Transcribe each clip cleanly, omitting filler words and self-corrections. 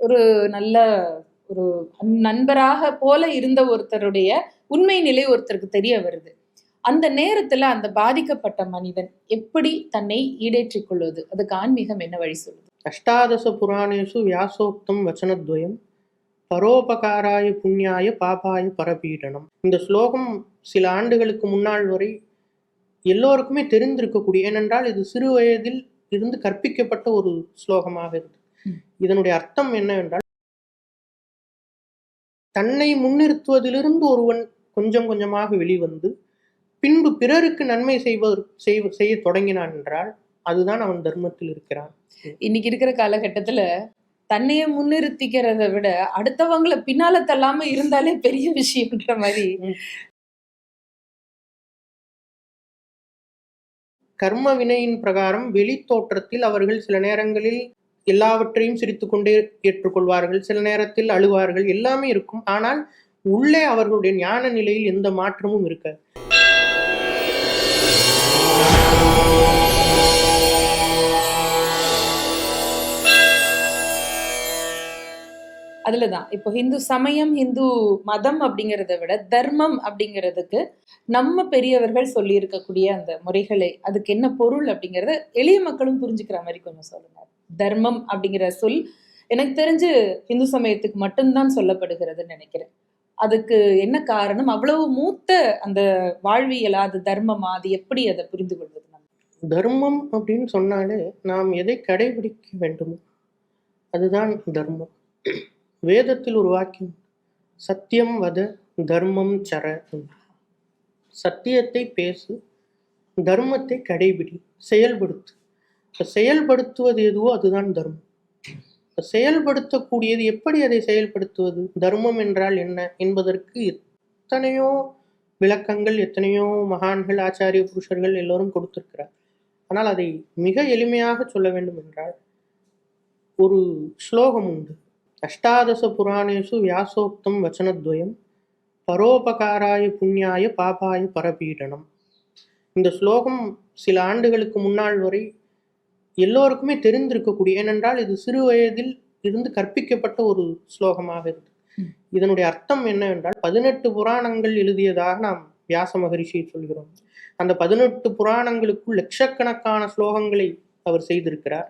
ஒரு நல்ல ஒரு நண்பராக போல இருந்த ஒருத்தருடைய உண்மை நிலை ஒருத்தருக்கு தெரிய வருது. அந்த நேரத்துல அந்த பாதிக்கப்பட்ட மனிதன் எப்படி தன்னை ஈடேற்றிக் கொள்வது? அதுக்கு ஆன்மீகம் என்ன வழி சொல்லுது? அஷ்டாதச புராணேஷு வியாசோக்தம் வச்சனத்வயம் பரோபகாராய புண்ணியாய பாபாய பரபீடனம். இந்த ஸ்லோகம் சில ஆண்டுகளுக்கு முன்னாள் வரை எல்லோருக்குமே தெரிந்திருக்கக்கூடிய, ஏனென்றால் இது சிறு வயதில் இருந்து கற்பிக்கப்பட்ட ஒரு ஸ்லோகமாக இருந்தது. இதனுடைய அர்த்தம் என்னவென்றால், தன்னை முன்னிறுத்துவதிலிருந்து ஒருவன் கொஞ்சம் கொஞ்சமாக வெளிவந்து பின்பு பிறருக்கு நன்மை செய்ய தொடங்கினான் என்றால் அதுதான் அவன் தர்மத்தில் இருக்கிறான். இன்னைக்கு இருக்கிற காலகட்டத்துல தன்னைய முன்னிறுத்திக்கிறத விட அடுத்தவங்களை பின்னால தள்ளாம இருந்தாலே பெரிய விஷயம்ன்ற மாதிரி. கர்ம வினையின் பிரகாரம் வெளி தோற்றத்தில் அவர்கள் சில நேரங்களில் எல்லாவற்றையும் சிரித்து கொண்டே ஏற்றுக்கொள்வார்கள், சில நேரத்தில் அழுவார்கள், எல்லாமே இருக்கும். ஆனால் உள்ளே அவர்களுடைய ஞான நிலையில் எந்த மாற்றமும் இருக்காது. அதுலதான் இப்போ ஹிந்து சமயம், ஹிந்து மதம் அப்படிங்கிறத விட தர்மம் அப்படிங்கிறதுக்கு நம்ம பெரியவர்கள் சொல்லி இருக்கக்கூடிய அந்த முறைகளை, அதுக்கு என்ன பொருள் அப்படிங்கறத எளிய மக்களும் புரிஞ்சுக்கிற மாதிரி கொஞ்சம் சொல்லுங்க. தர்மம் அப்படிங்கிற சொல் எனக்கு தெரிஞ்சு ஹிந்து சமயத்துக்கு மட்டும்தான் சொல்லப்படுகிறதுன்னு நினைக்கிறேன். அதுக்கு என்ன காரணம்? அவ்வளவு மூத்த அந்த வாழ்வியலா, அது தர்மமா, அது எப்படி அதை புரிந்து கொள்வது? தர்மம் அப்படின்னு சொன்னாலே நாம் எதை கடைபிடிக்க வேண்டுமோ அதுதான் தர்மம். வேதத்தில் ஒரு வாக்கியம், சத்தியம் வத தர்மம் சர. சத்தியத்தை பேசு, தர்மத்தை கடைபிடி, செயல்படுத்து. செயல்படுத்துவது எதுவோ அதுதான் தர்மம். செயல்படுத்தக்கூடியது எப்படி, அதை செயல்படுத்துவது, தர்மம் என்றால் என்ன என்பதற்கு எத்தனையோ விளக்கங்கள், எத்தனையோ மகான்கள், ஆச்சாரிய புருஷர்கள் எல்லோரும் கொடுத்திருக்கிறார். ஆனால் அதை மிக எளிமையாக சொல்ல வேண்டும் என்றால் ஒரு ஸ்லோகம் உண்டு. அஷ்டாதச புராணேஷு வியாசோக்தம் வச்சனத்வயம் பரோபகாராய புண்ணியாய பாபாய பரபீடனம். இந்த ஸ்லோகம் சில ஆண்டுகளுக்கு முன்னாள் வரை எல்லோருக்குமே தெரிந்திருக்கக்கூடிய, ஏனென்றால் இது சிறு வயதில் இருந்து கற்பிக்கப்பட்ட ஒரு ஸ்லோகமாக இருந்தது. இதனுடைய அர்த்தம் என்னவென்றால், 18 புராணங்கள் எழுதியதாக நாம் வியாச மகரிஷியை சொல்கிறோம். அந்த 18 புராணங்களுக்குள் லட்சக்கணக்கான ஸ்லோகங்களை அவர் செய்திருக்கிறார்.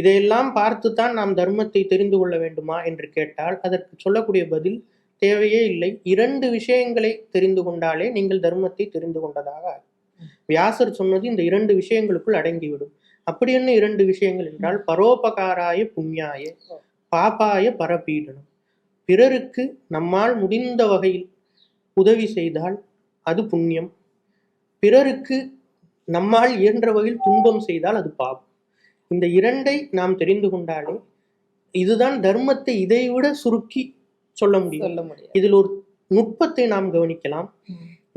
இதையெல்லாம் பார்த்துத்தான் நாம் தர்மத்தை தெரிந்து கொள்ள வேண்டுமா என்று கேட்டால் அதற்கு சொல்லக்கூடிய பதில் தேவையே இல்லை. 2 விஷயங்களை தெரிந்து கொண்டாலே நீங்கள் தர்மத்தை தெரிந்து கொண்டதாக. வியாசர் சொன்னது இந்த 2 விஷயங்களுக்குள் அடங்கிவிடும். அப்படி என்ன 2 விஷயங்கள் என்றால், பரோபகாராய புண்ணியாய பாபாய பரபீடனம். பிறருக்கு நம்மால் முடிந்த வகையில் உதவி செய்தால் அது புண்ணியம், பிறருக்கு நம்மால் இயன்ற வகையில் துன்பம் செய்தால் அது பாவம். இந்த 2ஐ நாம் தெரிந்து கொண்டாலே இதுதான் தர்மத்தை இதைவிட சுருக்கி சொல்ல முடியும். இதில் ஒரு நுட்பத்தை நாம் கவனிக்கலாம்.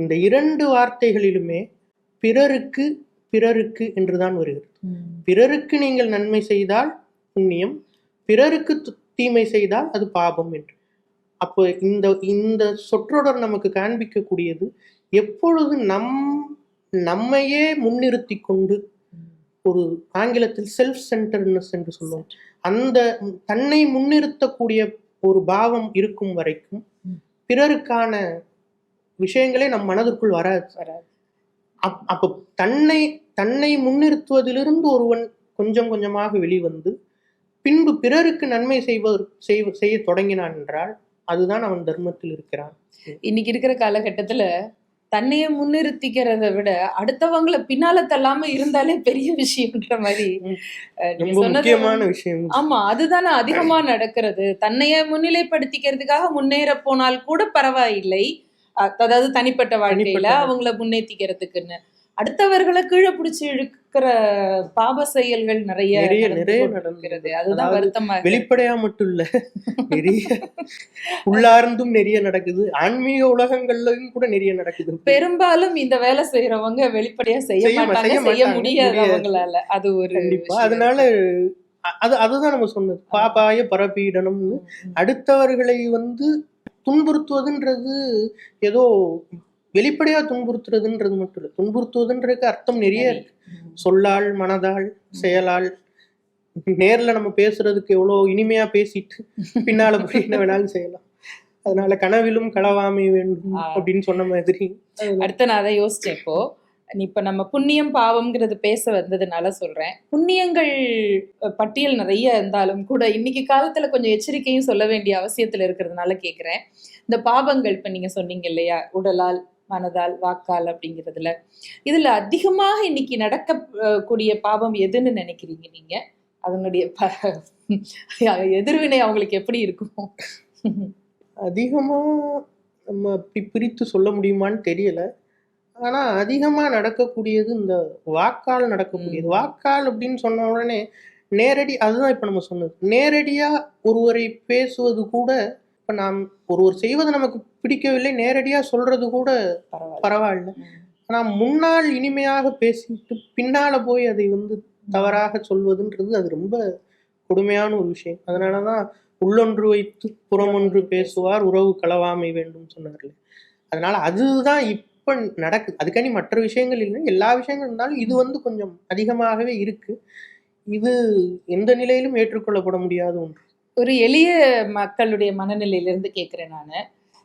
இந்த 2 வார்த்தைகளிலுமே பிறருக்கு பிறருக்கு என்றுதான் வருகிறது. பிறருக்கு நீங்கள் நன்மை செய்தால் புண்ணியம், பிறருக்கு தீமை செய்தால் அது பாபம் என்று. அப்போ இந்த சொற்றொடர் நமக்கு காண்பிக்கக்கூடியது, எப்பொழுது நம்மையே முன்னிறுத்தி கொண்டு, ஒரு ஆங்கிலத்தில் செல்ஃப் சென்டர்னஸ் என்று சொல்லுவோம், அந்த தன்னை முன்னிறுத்தக்கூடிய ஒரு பாவம் இருக்கும் வரைக்கும் பிறருக்கான விஷயங்களே நம் மனதிற்குள் வராது. அப்போ தன்னை முன்னிறுத்துவதிலிருந்து ஒருவன் கொஞ்சம் கொஞ்சமாக வெளிவந்து பின்பு பிறருக்கு நன்மை செய்ய தொடங்கினான் என்றால் அதுதான் அவன் தர்மத்தில் இருக்கிறான். இன்னைக்கு இருக்கிற காலகட்டத்துல தன்னைய முன்னிறுத்திக்கிறத விட அடுத்தவங்களை பின்னால தள்ளாம இருந்தாலே பெரிய விஷயம்ன்ற மாதிரி முக்கியமான விஷயம். ஆமா, அதுதானே அதிகமா நடக்கிறது. தன்னைய முன்னிலைப்படுத்திக்கிறதுக்காக முன்னேற போனால் கூட பரவாயில்லை, அதாவது தனிப்பட்ட வாழ்க்கையில அவங்கள முன்னேற்றிக்கிறதுக்குன்னு அடுத்தவர்களை கீழே பிடிச்சி இழுக்கிற பாப செயல்கள் நிறைய நடக்கிறது. அதுதான் வருத்தமா. வெளிப்படையா மட்டும் இல்ல, நிறைய உள்ளார்ந்தும் நிறைய நடக்குது. ஆன்மீக உலகங்கள்லயும் கூட நிறைய நடக்குது. பெரும்பாலும் இந்த வேலை செய்யறவங்க வெளிப்படையா செய்ய மாட்டாங்க, செய்ய முடியாது அவங்களால. அது ஒரு கண்டிப்பா. அதனால அதுதான் நம்ம சொன்னது, பாபாய பரபீடனம்னு. அடுத்தவர்களை துன்புறுத்துவதுன்றது ஏதோ வெளிப்படையா துன்புறுத்துறதுன்றது மட்டும் இல்லை, துன்புறுத்துவதுன்றதுக்கு அர்த்தம் நிறைய இருக்கு. சொல்லால், மனதால், செயலால், நேர்ல நம்ம பேசுறதுக்கு எவ்வளவு இனிமையா பேசிட்டு பின்னால போய் என்ன வேணாலும் செய்யலாம். அதனால கனவிலும் களவாமை வேண்டும் அப்படின்னு சொன்ன மாதிரி. அடுத்து நான் அதை யோசிச்சேன். இப்ப நம்ம புண்ணியம் பாவம்ங்கிறது பேச வந்ததுனால சொல்றேன். புண்ணியங்கள் பட்டியல் நிறைய இருந்தாலும் கூட இன்னைக்கு காலத்துல கொஞ்சம் எச்சரிக்கையும் சொல்ல வேண்டிய அவசியத்துல இருக்கிறதுனால கேக்குறேன். இந்த பாவங்கள் இப்ப நீங்க சொன்னீங்க இல்லையா, உடலால், மனதால், வாக்கால் அப்படிங்கிறதுல, இதுல அதிகமாக இன்னைக்கு நடக்க கூடிய பாவம் எதுன்னு நினைக்கிறீங்க நீங்க? அதனுடைய எதிர்வினை அவங்களுக்கு எப்படி இருக்கும்? அதிகமா நம்ம அப்படி பிரித்து சொல்ல முடியுமான்னு தெரியல. ஆனா அதிகமா நடக்கக்கூடியது இந்த வாக்கால் நடக்கக்கூடியது. வாக்கால் அப்படின்னு சொன்ன உடனே நேரடி, அதுதான் இப்ப நம்ம சொன்னது. நேரடியா ஒருவரை பேசுவது கூட, இப்ப நாம் ஒருவர் செய்வது நமக்கு பிடிக்கவில்லை, நேரடியா சொல்றது கூட பரவாயில்ல. ஆனா முன்னால் இனிமையாக பேசிட்டு பின்னால போய் அதை தவறாக சொல்வதுன்றது அது ரொம்ப கொடுமையான ஒரு விஷயம். அதனாலதான் உள்ளொன்று வைத்து புறமொன்று பேசுவார், உறவு களவாமை வேண்டும் சொன்னார்கள். அதனால அதுதான் இப்ப நடக்குது. அதுக்காண்டி மற்ற விஷயங்கள் இல்லை, எல்லா விஷயங்கள் இருந்தாலும் இது கொஞ்சம் அதிகமாகவே இருக்கு. இது எந்த நிலையிலும் ஏற்றுக்கொள்ளப்பட முடியாத ஒன்று. ஒரு எளிய மக்களுடைய மனநிலையிலிருந்து கேட்கிறேன் நானு.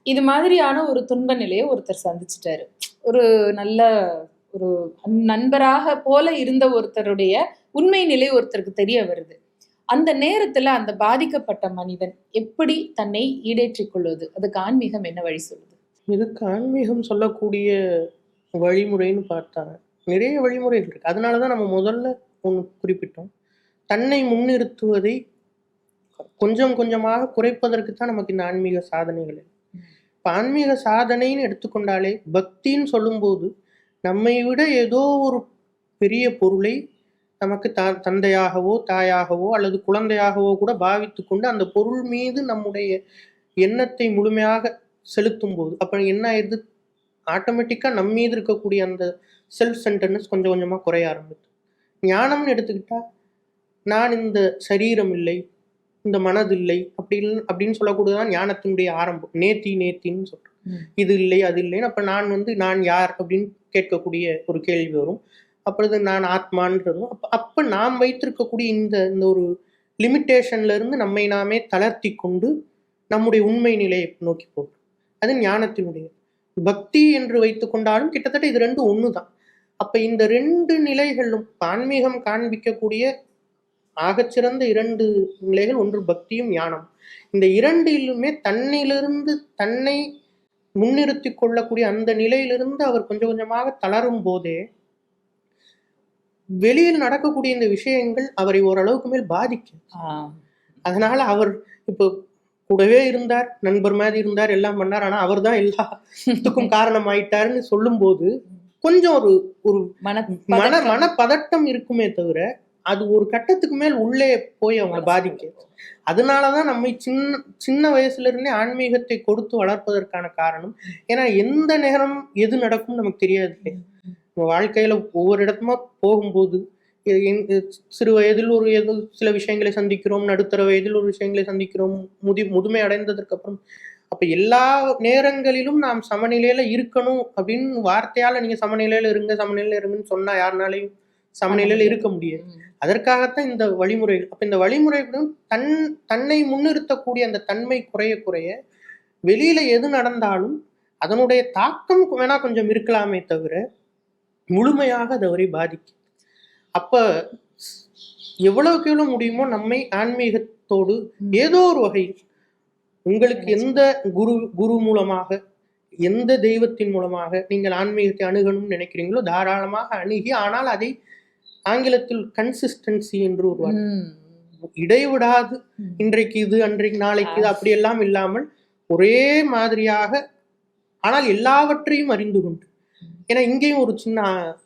இது மாதிரியான ஒரு துன்ப நிலையை ஒருத்தர் சந்திச்சிட்டாரு. ஒரு நல்ல ஒரு நண்பராக போல இருந்த ஒருத்தருடைய உண்மை நிலை ஒருத்தருக்கு தெரிய வருது. அந்த நேரத்துல அந்த பாதிக்கப்பட்ட மனிதன் எப்படி தன்னை ஈடேற்றிக் கொள்வது? அதுக்கு ஆன்மீகம் என்ன வழி சொல்லுது? இதுக்கு ஆன்மீகம் சொல்லக்கூடிய வழிமுறைன்னு பார்த்தா நிறைய வழிமுறைகள் இருக்கு. அதனாலதான் நம்ம முதல்ல ஒன்று குறிப்பிட்டோம். தன்னை முன்னிறுத்துவதை கொஞ்சம் கொஞ்சமாக குறைப்பதற்கு தான் நமக்கு இந்த ஆன்மீக சாதனைகள். இப்ப ஆன்மீக சாதனைன்னு எடுத்துக்கொண்டாலே, பக்தின்னு சொல்லும்போது நம்மை விட ஏதோ ஒரு பெரிய பொருளை நமக்கு தந்தையாகவோ தாயாகவோ அல்லது குழந்தையாகவோ கூட பாவித்து கொண்டு அந்த பொருள் மீது நம்முடைய எண்ணத்தை முழுமையாக செலுத்தும் போது அப்ப என்ன ஆயிடுது, ஆட்டோமேட்டிக்கா நம்ம மீது இருக்கக்கூடிய அந்த செல்ஃப் சென்டர்னஸ் கொஞ்சம் கொஞ்சமா குறைய ஆரம்பிச்சு. ஞானம்னு எடுத்துக்கிட்டா, நான் இந்த சரீரம் இல்லை, இந்த மனது இல்லை அப்படின்னு சொல்லக்கூடியதான் ஞானத்தினுடைய ஆரம்பம். நேத்தின்னு சொல்றேன். இது இல்லை அது இல்லைன்னு அப்ப நான் யார் அப்படின்னு கேட்கக்கூடிய ஒரு கேள்வி வரும். அப்பொழுது நான் ஆத்மான்றதும் அப்ப நாம் வைத்திருக்கக்கூடிய இந்த ஒரு லிமிட்டேஷன்ல இருந்து நம்மை நாமே தளர்த்தி கொண்டு நம்முடைய உண்மை நிலையை நோக்கி போகும். அது ஞானத்தினுடைய. பக்தி என்று வைத்துக் கொண்டாலும் கிட்டத்தட்ட இது ரெண்டும் ஒண்ணுதான். அப்ப இந்த ரெண்டு நிலைகளும் ஆன்மீகம் காண்பிக்கக்கூடிய ஆகச்சிறந்த இரண்டு நிலைகள், ஒன்று பக்தியும் ஞானம். இந்த இரண்டிலுமே தன்னிலிருந்து தன்னை முன்னிறுத்தி கொள்ளக்கூடிய அந்த நிலையிலிருந்து அவர் கொஞ்சம் கொஞ்சமாக தளரும் போதே வெளியில் நடக்கக்கூடிய இந்த விஷயங்கள் அவரை ஓரளவுக்கு மேல் பாதிக்கும். அதனால அவர் இப்போ கூடவே இருந்தார், நண்பர் மாதிரி இருந்தார், எல்லாம் பண்ணார், ஆனா அவர் தான் எல்லாத்துக்கும் காரணம் ஆயிட்டாருன்னு சொல்லும் போது கொஞ்சம் ஒரு மன பதட்டம் இருக்குமே தவிர அது ஒரு கட்டத்துக்கு மேல் உள்ளே போய் அவங்களை பாதிக்க. அதனாலதான் நம்ம சின்ன வயசுல இருந்தே ஆன்மீகத்தை கொடுத்து வளர்ப்பதற்கான காரணம். ஏன்னா எந்த நேரம் எது நடக்கும் நமக்கு தெரியாது. நம்ம வாழ்க்கையில ஒவ்வொரு இடத்துமா போகும்போது சிறு வயதில் சில விஷயங்களை சந்திக்கிறோம், நடுத்தர வயதில் ஒரு விஷயங்களை சந்திக்கிறோம், முதுமை அடைந்ததற்கு அப்புறம். அப்ப எல்லா நேரங்களிலும் நாம் சமநிலையில இருக்கணும் அப்படின்னு வார்த்தையால நீங்க சமநிலையில இருங்கன்னு சொன்னா யாருனாலையும் சமநிலையில இருக்க முடியாது. அதற்காகத்தான் இந்த வழிமுறைகள். அப்ப இந்த வழிமுறைகளும் தன்னை முன்னிறுத்தக்கூடிய அந்த தன்மை குறைய குறைய வெளியில எது நடந்தாலும் அதனுடைய தாக்கம் வேணா கொஞ்சம் இருக்கலாமே தவிர முழுமையாக அது அவரை பாதிக்கும். அப்ப எவ்வளவுக்கு எவ்வளவு முடியுமோ நம்மை ஆன்மீகத்தோடு ஏதோ ஒரு வகையில் உங்களுக்கு எந்த குரு மூலமாக எந்த தெய்வத்தின் மூலமாக நீங்கள் ஆன்மீகத்தை அணுகணும்னு நினைக்கிறீங்களோ தாராளமாக அணுகி, ஆனால் அதை ஆங்கிலத்தில் கன்சிஸ்டன்சி என்று ஒரு இடைவிடாது இன்றைக்கு இது அன்றைக்கு நாளைக்கு இது அப்படியெல்லாம் இல்லாமல் ஒரே மாதிரியாக, ஆனால் எல்லாவற்றையும் அறிந்து கொண்டு. ஏன்னா இங்கேயும் ஒரு சின்ன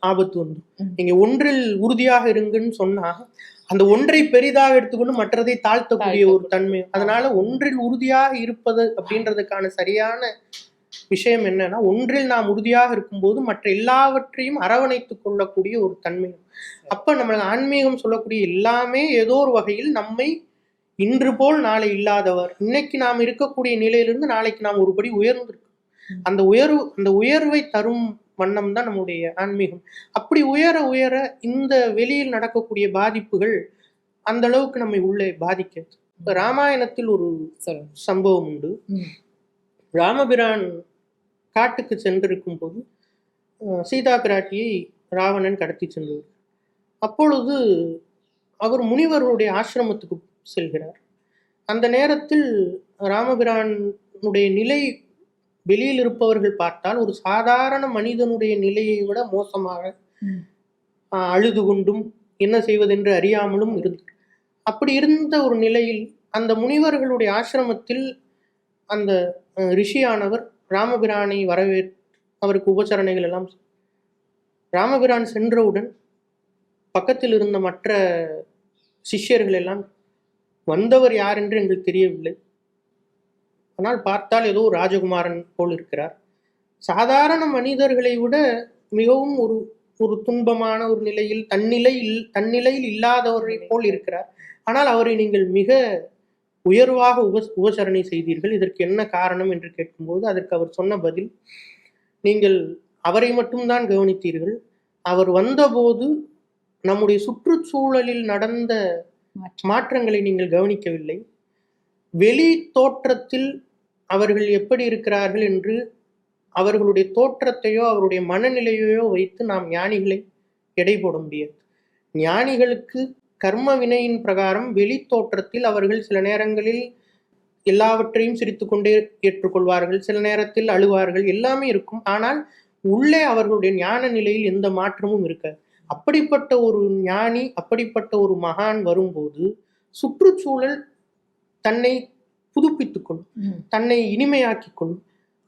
ஆபத்து வந்து, நீங்க ஒன்றில் உறுதியாக இருங்கன்னு சொன்னா அந்த ஒன்றை பெரிதாக எடுத்துக்கொண்டு மற்றதை தாழ்த்தக்கூடிய ஒரு தன்மை. அதனால ஒன்றில் உறுதியாக இருப்பது அப்படின்றதுக்கான சரியான விஷயம் என்னன்னா, ஒன்றில் நாம் உறுதியாக இருக்கும்போது மற்ற எல்லாவற்றையும் அரவணைத்துக் கொள்ளக்கூடிய ஒரு தன்மை. அப்ப நம்ம ஆன்மீகம் சொல்லக்கூடிய எல்லாமே ஏதோ ஒரு வகையில் நம்மை இன்று போல் நாளை இல்லாதவர், இன்னைக்கு நாம் இருக்கக்கூடிய நிலையிலிருந்து நாளைக்கு நாம் ஒருபடி உயர்ந்திருக்கோம். அந்த உயர்வை தரும் வண்ணம் தான் நம்முடைய ஆன்மீகம். அப்படி உயர உயர இந்த வெளியில் நடக்கக்கூடிய பாதிப்புகள் அந்த அளவுக்கு நம்மை உள்ளே பாதிக்காது. இப்ப ராமாயணத்தில் ஒரு சொல்லுங்க. சம்பவம் உண்டு. ம். ராமபிரான் காட்டுக்கு சென்றிருக்கும் போது சீதா பிராட்டியை ராவணன் கடத்தி சென்றார். அப்பொழுது அவர் முனிவருடைய ஆசிரமத்துக்கு செல்கிறார். அந்த நேரத்தில் ராமபிரானுடைய நிலை வெளியில் இருப்பவர்கள் பார்த்தால் ஒரு சாதாரண மனிதனுடைய நிலையை விட மோசமாக ம். அழுது கொண்டும் என்ன செய்வதென்று அறியாமலும் இருந்தார். அப்படி இருந்த ஒரு நிலையில் அந்த முனிவர்களுடைய ஆசிரமத்தில் அந்த ரிஷியானவர் ராமபிரானை வரவேற்று அவருக்கு உபசரணைகள் எல்லாம் ராமபிரான் சென்றவுடன் பக்கத்தில் இருந்த மற்ற சிஷ்யர்கள் எல்லாம் வந்தவர் யார் என்று எங்களுக்கு தெரியவில்லை, ஆனால் பார்த்தால் ஏதோ ராஜகுமாரன் போல் இருக்கிறார், சாதாரண மனிதர்களை விட மிகவும் ஒரு ஒரு துன்பமான ஒரு நிலையில் தன்னிலையில் இல்லாதவரை போல் இருக்கிறார், ஆனால் அவரை நீங்கள் மிக உயர்வாக உபசரணை செய்தீர்கள், இதற்கு என்ன காரணம் என்று கேட்கும்போது அதற்கு அவர் சொன்ன பதில், நீங்கள் அவரை மட்டும்தான் கவனித்தீர்கள், அவர் வந்தபோது நம்முடைய சுற்றுச்சூழலில் நடந்த மாற்றங்களை நீங்கள் கவனிக்கவில்லை, வெளி தோற்றத்தில் அவர்கள் எப்படி இருக்கிறார்கள் என்று அவர்களுடைய தோற்றத்தையோ அவருடைய மனநிலையோ வைத்து நாம் ஞானிகளை எடை போட முடியாது. ஞானிகளுக்கு கர்ம வினையின் பிரகாரம் வெளி தோற்றத்தில் அவர்கள் சில நேரங்களில் எல்லாவற்றையும் சிரித்துக்கொண்டே ஏற்றுக்கொள்வார்கள், சில நேரத்தில் அழுவார்கள், எல்லாமே இருக்கும், ஆனால் உள்ளே அவர்களுடைய ஞான நிலையில் எந்த மாற்றமும் இருக்காது. அப்படிப்பட்ட ஒரு ஞானி, அப்படிப்பட்ட ஒரு மகான் வரும்போது சுற்றுச்சூழல் தன்னை புதுப்பித்துக் கொள்ளும், தன்னை இனிமையாக்கிக் கொள்ளும்.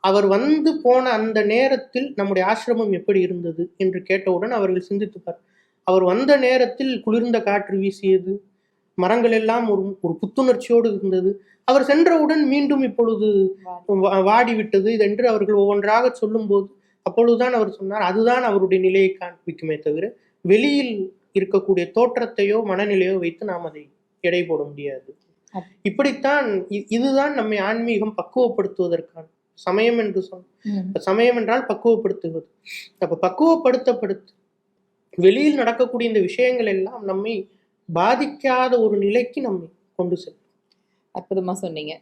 அவர் வந்து போன அந்த நேரத்தில் நம்முடைய ஆசிரமம் எப்படி இருந்தது என்று கேட்டவுடன் அவர்கள் சிந்தித்துப்பார். அவர் வந்த நேரத்தில் குளிர்ந்த காற்று வீசியது, மரங்கள் எல்லாம் ஒரு ஒரு புத்துணர்ச்சியோடு இருந்தது, அவர் சென்றவுடன் மீண்டும் இப்பொழுது வாடிவிட்டது இதென்று அவர்கள் ஒவ்வொன்றாக சொல்லும்போது அப்பொழுதுதான் அவர் சொன்னார், அதுதான் அவருடைய நிலையை காண்பிக்குமே தவிர வெளியில் இருக்கக்கூடிய தோற்றத்தையோ மனநிலையோ வைத்து நாம் அதை எடை போட முடியாது. இப்படித்தான் இதுதான் நம்மை ஆன்மீகம் பக்குவப்படுத்துவதற்கான சமயம் என்று சொன்ன சமயம் என்றால் பக்குவப்படுத்துவது. அப்ப பக்குவப்படுத்தப்படுத்து வெளியில் நடக்கக்கூடிய இந்த விஷயங்கள் எல்லாம் நம்மை பாதிக்காத ஒரு நிலைக்கு நம்மை கொண்டு செல்லும். அற்புதமா சொன்னீங்க.